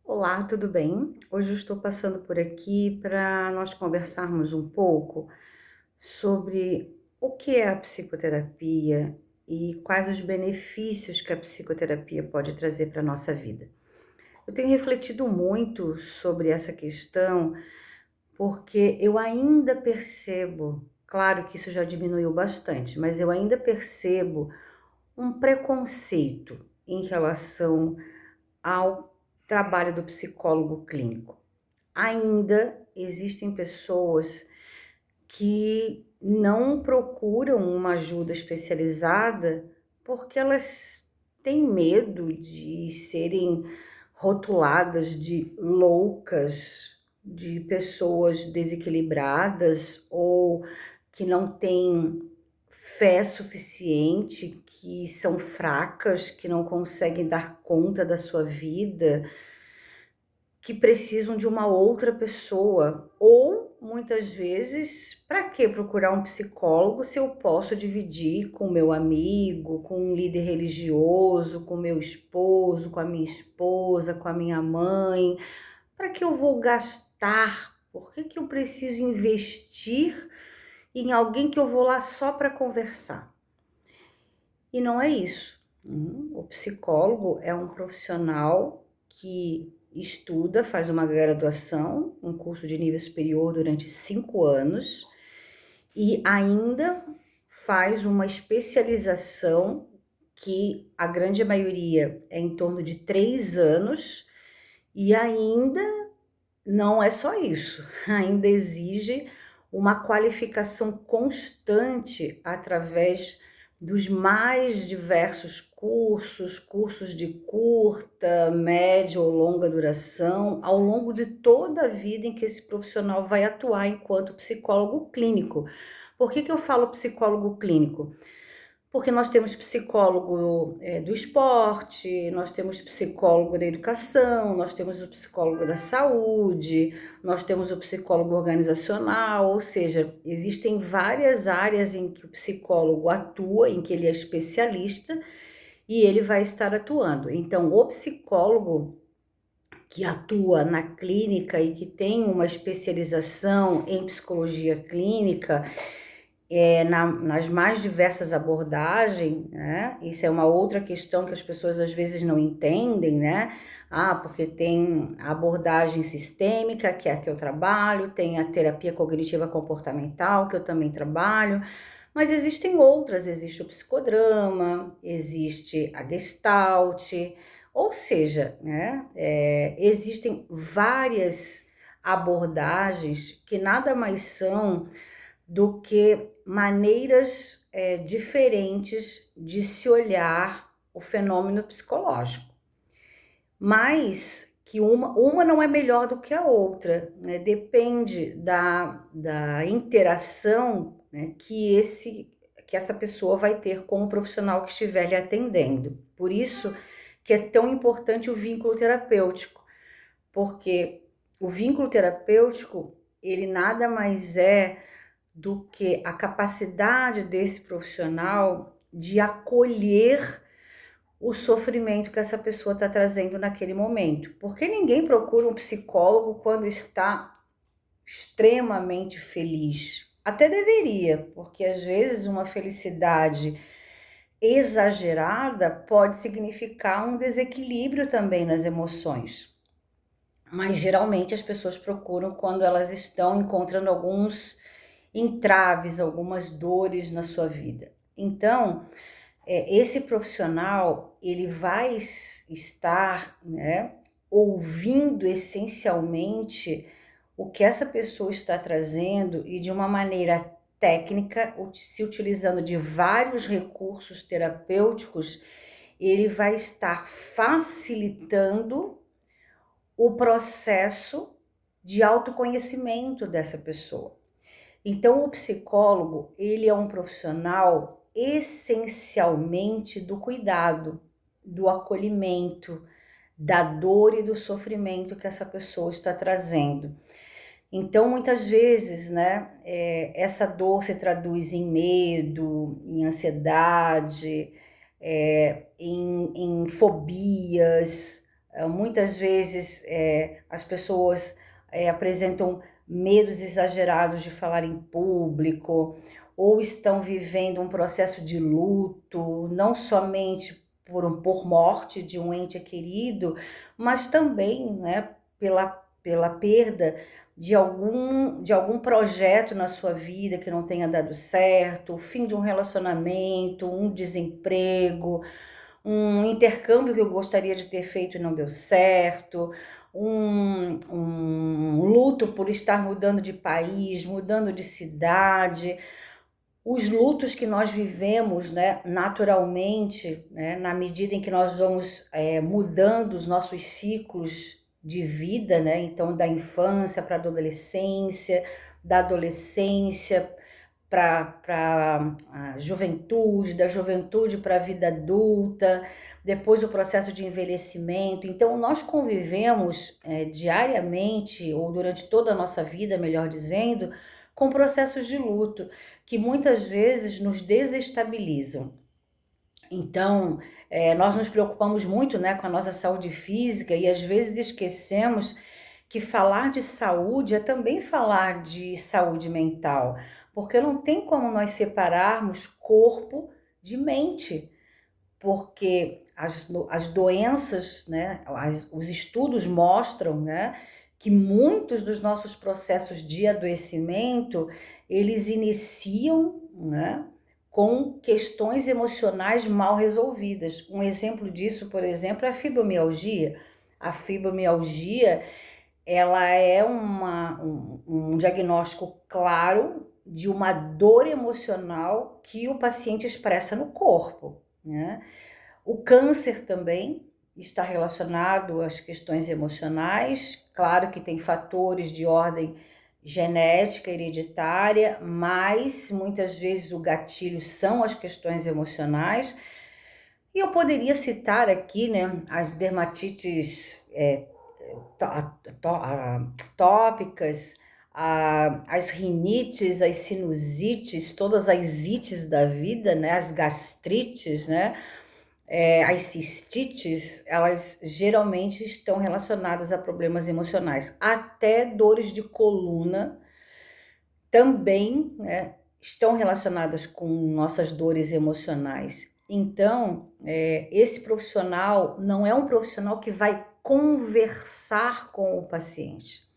Olá, tudo bem? Hoje eu estou passando por aqui para nós conversarmos um pouco sobre o que é a psicoterapia e quais os benefícios que a psicoterapia pode trazer para a nossa vida. Eu tenho refletido muito sobre essa questão porque eu ainda percebo, claro que isso já diminuiu bastante, mas eu ainda percebo um preconceito em relação ao trabalho do psicólogo clínico. Ainda existem pessoas que não procuram uma ajuda especializada porque elas têm medo de serem rotuladas de loucas, de pessoas desequilibradas ou que não têm fé suficiente, que são fracas, que não conseguem dar conta da sua vida, que precisam de uma outra pessoa. Ou, muitas vezes, para que procurar um psicólogo se eu posso dividir com meu amigo, com um líder religioso, com meu esposo, com a minha esposa, com a minha mãe? Para que eu vou gastar? Por que eu preciso investir em alguém que eu vou lá só para conversar? E não é isso. O psicólogo é um profissional que estuda, faz uma graduação, um curso de nível superior durante 5 anos e ainda faz uma especialização que a grande maioria é em torno de 3 anos e ainda não é só isso, ainda exige uma qualificação constante através dos mais diversos cursos, cursos de curta, média ou longa duração, ao longo de toda a vida em que esse profissional vai atuar enquanto psicólogo clínico. Por que eu falo psicólogo clínico? Porque nós temos psicólogo do esporte, nós temos psicólogo da educação, nós temos o psicólogo da saúde, nós temos o psicólogo organizacional, ou seja, existem várias áreas em que o psicólogo atua, em que ele é especialista e ele vai estar atuando. Então, o psicólogo que atua na clínica e que tem uma especialização em psicologia clínica, nas mais diversas abordagens, né? Isso é uma outra questão que as pessoas às vezes não entendem, né? Ah, porque tem a abordagem sistêmica, que é a que eu trabalho, tem a terapia cognitiva comportamental, que eu também trabalho, mas existem outras, existe o psicodrama, existe a Gestalt, ou seja, né? Existem várias abordagens que nada mais são do que maneiras diferentes de se olhar o fenômeno psicológico. Mas que uma não é melhor do que a outra, né? Depende da interação, né, que essa pessoa vai ter com o profissional que estiver lhe atendendo. Por isso que é tão importante o vínculo terapêutico, porque o vínculo terapêutico, ele nada mais é do que a capacidade desse profissional de acolher o sofrimento que essa pessoa está trazendo naquele momento. Porque ninguém procura um psicólogo quando está extremamente feliz. Até deveria, porque às vezes uma felicidade exagerada pode significar um desequilíbrio também nas emoções. Mas geralmente as pessoas procuram quando elas estão encontrando alguns entraves, algumas dores na sua vida. Então, esse profissional, ele vai estar, né, ouvindo essencialmente o que essa pessoa está trazendo e de uma maneira técnica, se utilizando de vários recursos terapêuticos, ele vai estar facilitando o processo de autoconhecimento dessa pessoa. Então, o psicólogo, ele é um profissional essencialmente do cuidado, do acolhimento, da dor e do sofrimento que essa pessoa está trazendo. Então, muitas vezes, né, essa dor se traduz em medo, em ansiedade, em fobias, Muitas vezes as pessoas apresentam medos exagerados de falar em público, ou estão vivendo um processo de luto, não somente por morte de um ente querido, mas também, né, pela perda de algum projeto na sua vida que não tenha dado certo, o fim de um relacionamento, um desemprego, um intercâmbio que eu gostaria de ter feito e não deu certo, um luto por estar mudando de país, mudando de cidade, os lutos que nós vivemos, né, naturalmente, né, na medida em que nós vamos mudando os nossos ciclos de vida, né, então da infância para a adolescência, da adolescência para a juventude, da juventude para a vida adulta, depois o processo de envelhecimento. Então, nós convivemos diariamente, ou durante toda a nossa vida, melhor dizendo, com processos de luto, que muitas vezes nos desestabilizam. Então, nós nos preocupamos muito, né, com a nossa saúde física e às vezes esquecemos que falar de saúde é também falar de saúde mental, porque não tem como nós separarmos corpo de mente, porque as doenças, né, os estudos mostram, né, que muitos dos nossos processos de adoecimento, eles iniciam, né, com questões emocionais mal resolvidas. Um exemplo disso, por exemplo, é a fibromialgia. A fibromialgia, ela é um diagnóstico claro de uma dor emocional que o paciente expressa no corpo, né? O câncer também está relacionado às questões emocionais. Claro que tem fatores de ordem genética, hereditária, mas muitas vezes o gatilho são as questões emocionais. E eu poderia citar aqui, né, as dermatites tópicas, as rinites, as sinusites, todas as ites da vida, né, as gastrites, né, as cistites, elas geralmente estão relacionadas a problemas emocionais. Até dores de coluna também, né, estão relacionadas com nossas dores emocionais. Então, esse profissional não é um profissional que vai conversar com o paciente.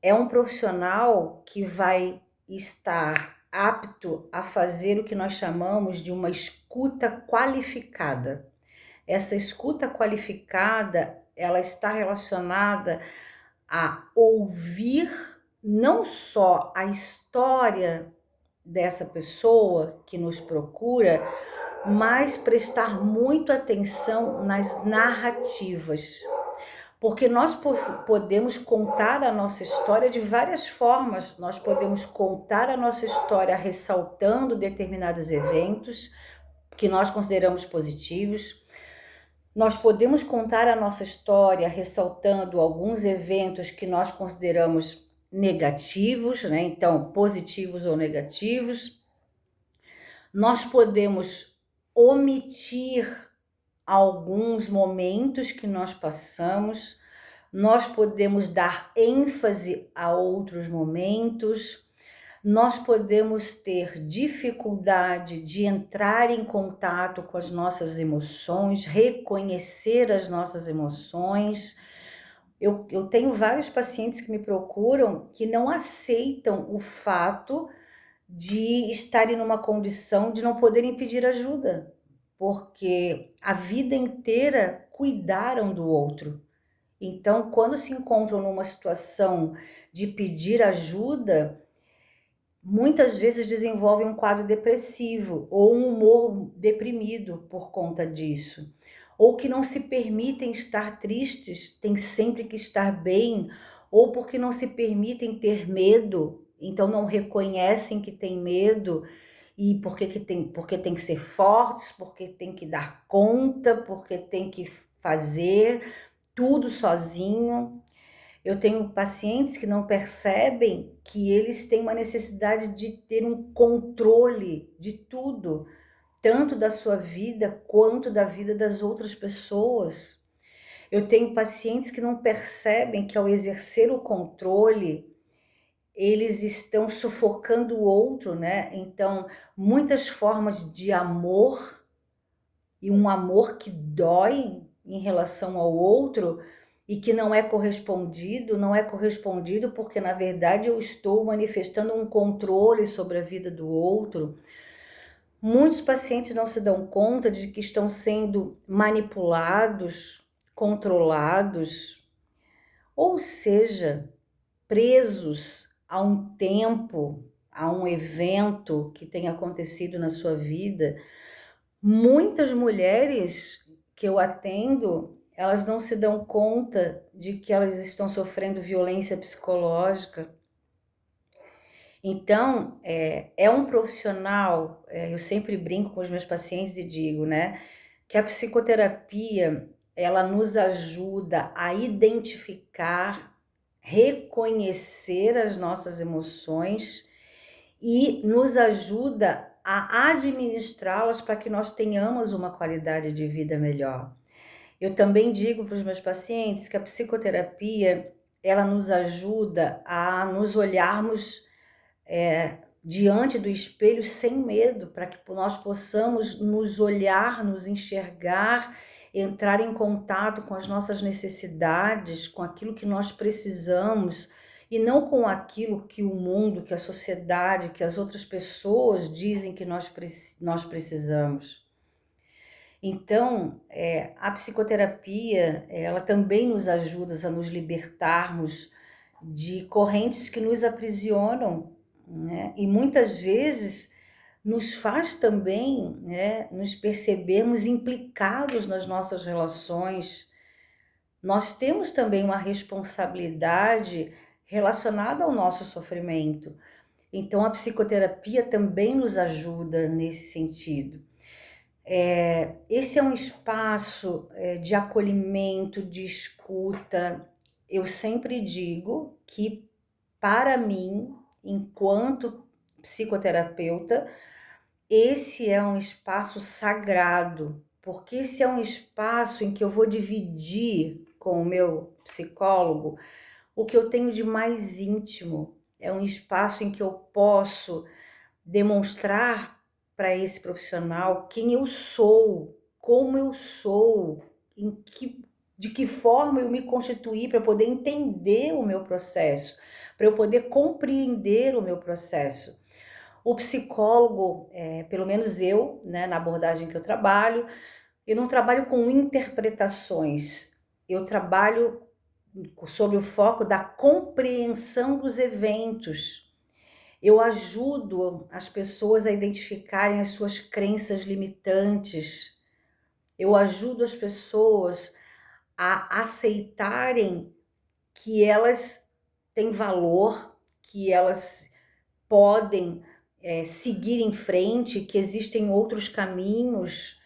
É um profissional que vai estar apto a fazer o que nós chamamos de uma escuta qualificada. Essa escuta qualificada, ela está relacionada a ouvir não só a história dessa pessoa que nos procura, mas prestar muito atenção nas narrativas. Porque nós podemos contar a nossa história de várias formas. Nós podemos contar a nossa história ressaltando determinados eventos que nós consideramos positivos. Nós podemos contar a nossa história ressaltando alguns eventos que nós consideramos negativos, né? Então, positivos ou negativos. Nós podemos omitir alguns momentos que nós passamos, nós podemos dar ênfase a outros momentos, nós podemos ter dificuldade de entrar em contato com as nossas emoções, reconhecer as nossas emoções. Eu tenho vários pacientes que me procuram que não aceitam o fato de estarem numa condição de não poderem pedir ajuda, porque a vida inteira cuidaram do outro. Então, quando se encontram numa situação de pedir ajuda, muitas vezes desenvolvem um quadro depressivo ou um humor deprimido por conta disso, ou que não se permitem estar tristes, têm sempre que estar bem, ou porque não se permitem ter medo, então não reconhecem que tem medo e porque tem que ser fortes, porque tem que dar conta, porque tem que fazer tudo sozinho. Eu tenho pacientes que não percebem que eles têm uma necessidade de ter um controle de tudo, tanto da sua vida quanto da vida das outras pessoas. Eu tenho pacientes que não percebem que ao exercer o controle, eles estão sufocando o outro, né? Então, muitas formas de amor e um amor que dói em relação ao outro e que não é correspondido porque na verdade eu estou manifestando um controle sobre a vida do outro. Muitos pacientes não se dão conta de que estão sendo manipulados, controlados, ou seja, presos a um tempo, a um evento que tem acontecido na sua vida. Muitas mulheres que eu atendo, elas não se dão conta de que elas estão sofrendo violência psicológica. Então, é um profissional, eu sempre brinco com os meus pacientes e digo, né, que a psicoterapia, ela nos ajuda a identificar, reconhecer as nossas emoções e nos ajuda a administrá-las para que nós tenhamos uma qualidade de vida melhor. Eu também digo para os meus pacientes que a psicoterapia, ela nos ajuda a nos olharmos diante do espelho sem medo, para que nós possamos nos olhar, nos enxergar, entrar em contato com as nossas necessidades, com aquilo que nós precisamos, e não com aquilo que o mundo, que a sociedade, que as outras pessoas dizem que nós precisamos. Então, a psicoterapia, ela também nos ajuda a nos libertarmos de correntes que nos aprisionam, né? E muitas vezes nos faz também, né, nos percebermos implicados nas nossas relações. Nós temos também uma responsabilidade relacionada ao nosso sofrimento. Então, a psicoterapia também nos ajuda nesse sentido. Esse é um espaço de acolhimento, de escuta. Eu sempre digo que, para mim, enquanto psicoterapeuta, esse é um espaço sagrado, porque esse é um espaço em que eu vou dividir com o meu psicólogo o que eu tenho de mais íntimo. É um espaço em que eu posso demonstrar para esse profissional quem eu sou, como eu sou, de que forma eu me constituí para poder entender o meu processo, para eu poder compreender o meu processo. O psicólogo, pelo menos eu, né, na abordagem que eu não trabalho com interpretações, eu trabalho sobre o foco da compreensão dos eventos. Eu ajudo as pessoas a identificarem as suas crenças limitantes. Eu ajudo as pessoas a aceitarem que elas têm valor, que elas podem seguir em frente, que existem outros caminhos.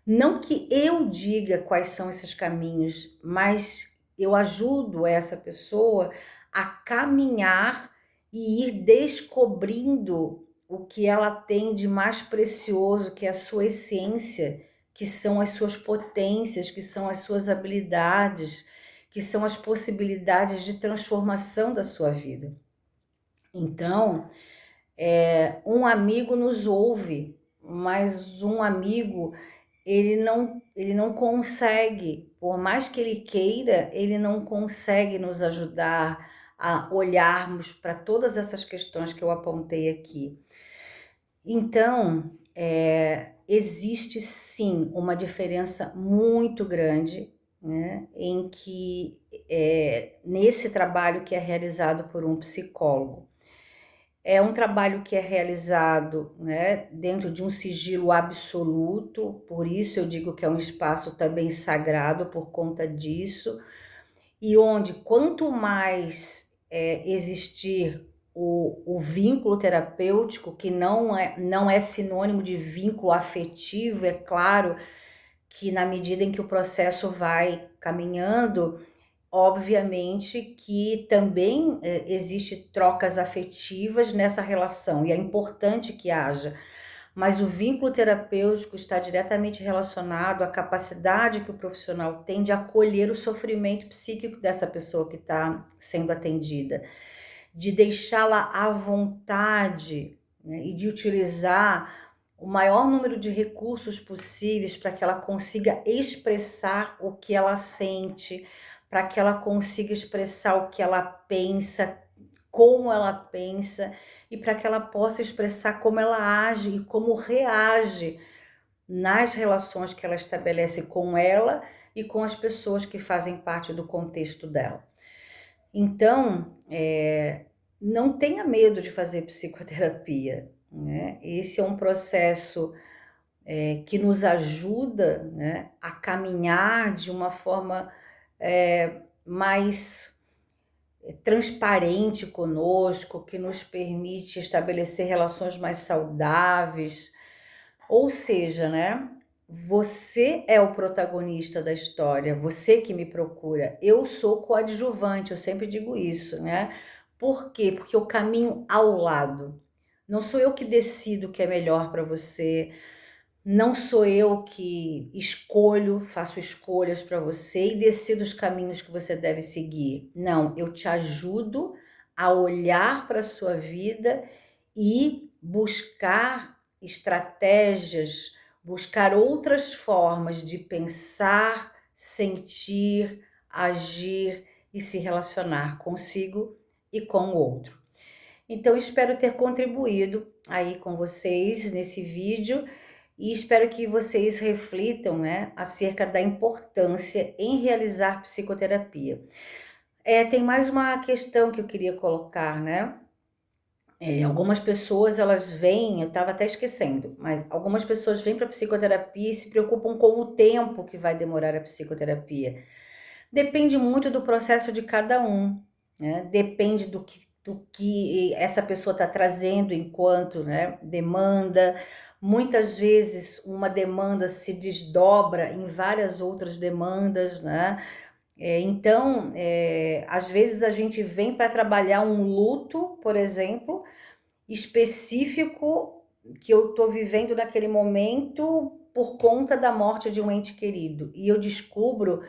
Não que eu diga quais são esses caminhos, mas eu ajudo essa pessoa a caminhar e ir descobrindo o que ela tem de mais precioso, que é a sua essência, que são as suas potências, que são as suas habilidades, que são as possibilidades de transformação da sua vida. Então, um amigo nos ouve, mas um amigo, ele não consegue, por mais que ele queira, ele não consegue nos ajudar a olharmos para todas essas questões que eu apontei aqui. Então, existe sim uma diferença muito grande, né, em que nesse trabalho que é realizado por um psicólogo. É um trabalho que é realizado, né, dentro de um sigilo absoluto, por isso eu digo que é um espaço também sagrado por conta disso, e onde quanto mais existir o vínculo terapêutico, que não é sinônimo de vínculo afetivo, é claro que na medida em que o processo vai caminhando, obviamente que também existe trocas afetivas nessa relação, e é importante que haja, mas o vínculo terapêutico está diretamente relacionado à capacidade que o profissional tem de acolher o sofrimento psíquico dessa pessoa que está sendo atendida, de deixá-la à vontade, né, e de utilizar o maior número de recursos possíveis para que ela consiga expressar o que ela sente, para que ela consiga expressar o que ela pensa, como ela pensa, e para que ela possa expressar como ela age e como reage nas relações que ela estabelece com ela e com as pessoas que fazem parte do contexto dela. Então, não tenha medo de fazer psicoterapia, né? Esse é um processo que nos ajuda, né, a caminhar de uma forma mais transparente conosco, que nos permite estabelecer relações mais saudáveis. Ou seja, né, você é o protagonista da história, você que me procura. Eu sou coadjuvante, eu sempre digo isso, né? Por quê? Porque eu caminho ao lado. Não sou eu que decido o que é melhor para você, não sou eu que escolho, faço escolhas para você e decido os caminhos que você deve seguir. Não, eu te ajudo a olhar para a sua vida e buscar estratégias, buscar outras formas de pensar, sentir, agir e se relacionar consigo e com o outro. Então, espero ter contribuído aí com vocês nesse vídeo e espero que vocês reflitam, né, acerca da importância em realizar psicoterapia. Tem mais uma questão que eu queria colocar, né? Algumas pessoas, elas vêm, eu estava até esquecendo, mas algumas pessoas vêm para psicoterapia e se preocupam com o tempo que vai demorar a psicoterapia. Depende muito do processo de cada um, né? Depende do que essa pessoa está trazendo enquanto, né, demanda. Muitas vezes uma demanda se desdobra em várias outras demandas, né? Então, às vezes a gente vem para trabalhar um luto, por exemplo, específico que eu estou vivendo naquele momento por conta da morte de um ente querido. E eu descubro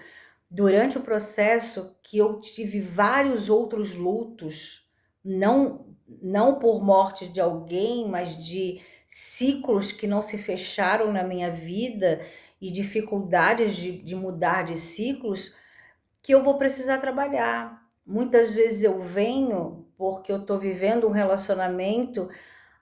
durante o processo que eu tive vários outros lutos, não por morte de alguém, mas de ciclos que não se fecharam na minha vida e dificuldades de mudar de ciclos que eu vou precisar trabalhar. Muitas vezes eu venho porque eu estou vivendo um relacionamento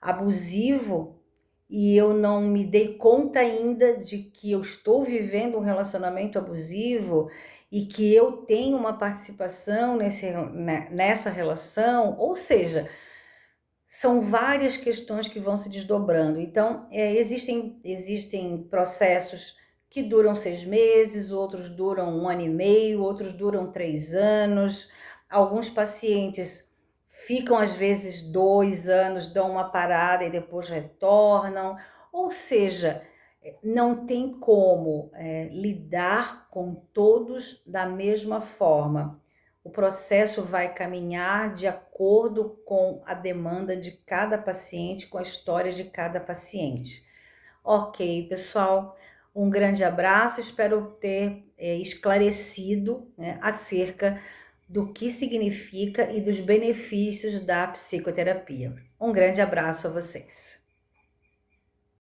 abusivo e eu não me dei conta ainda de que eu estou vivendo um relacionamento abusivo e que eu tenho uma participação nessa relação, ou seja, são várias questões que vão se desdobrando. Então, existem processos que duram 6 meses, outros duram 1 ano e meio, outros duram 3 anos. Alguns pacientes ficam, às vezes, 2 anos, dão uma parada e depois retornam. Ou seja, não tem como lidar com todos da mesma forma. O processo vai caminhar de acordo com a demanda de cada paciente, com a história de cada paciente. Ok, pessoal, um grande abraço, espero ter esclarecido, né, acerca do que significa e dos benefícios da psicoterapia. Um grande abraço a vocês.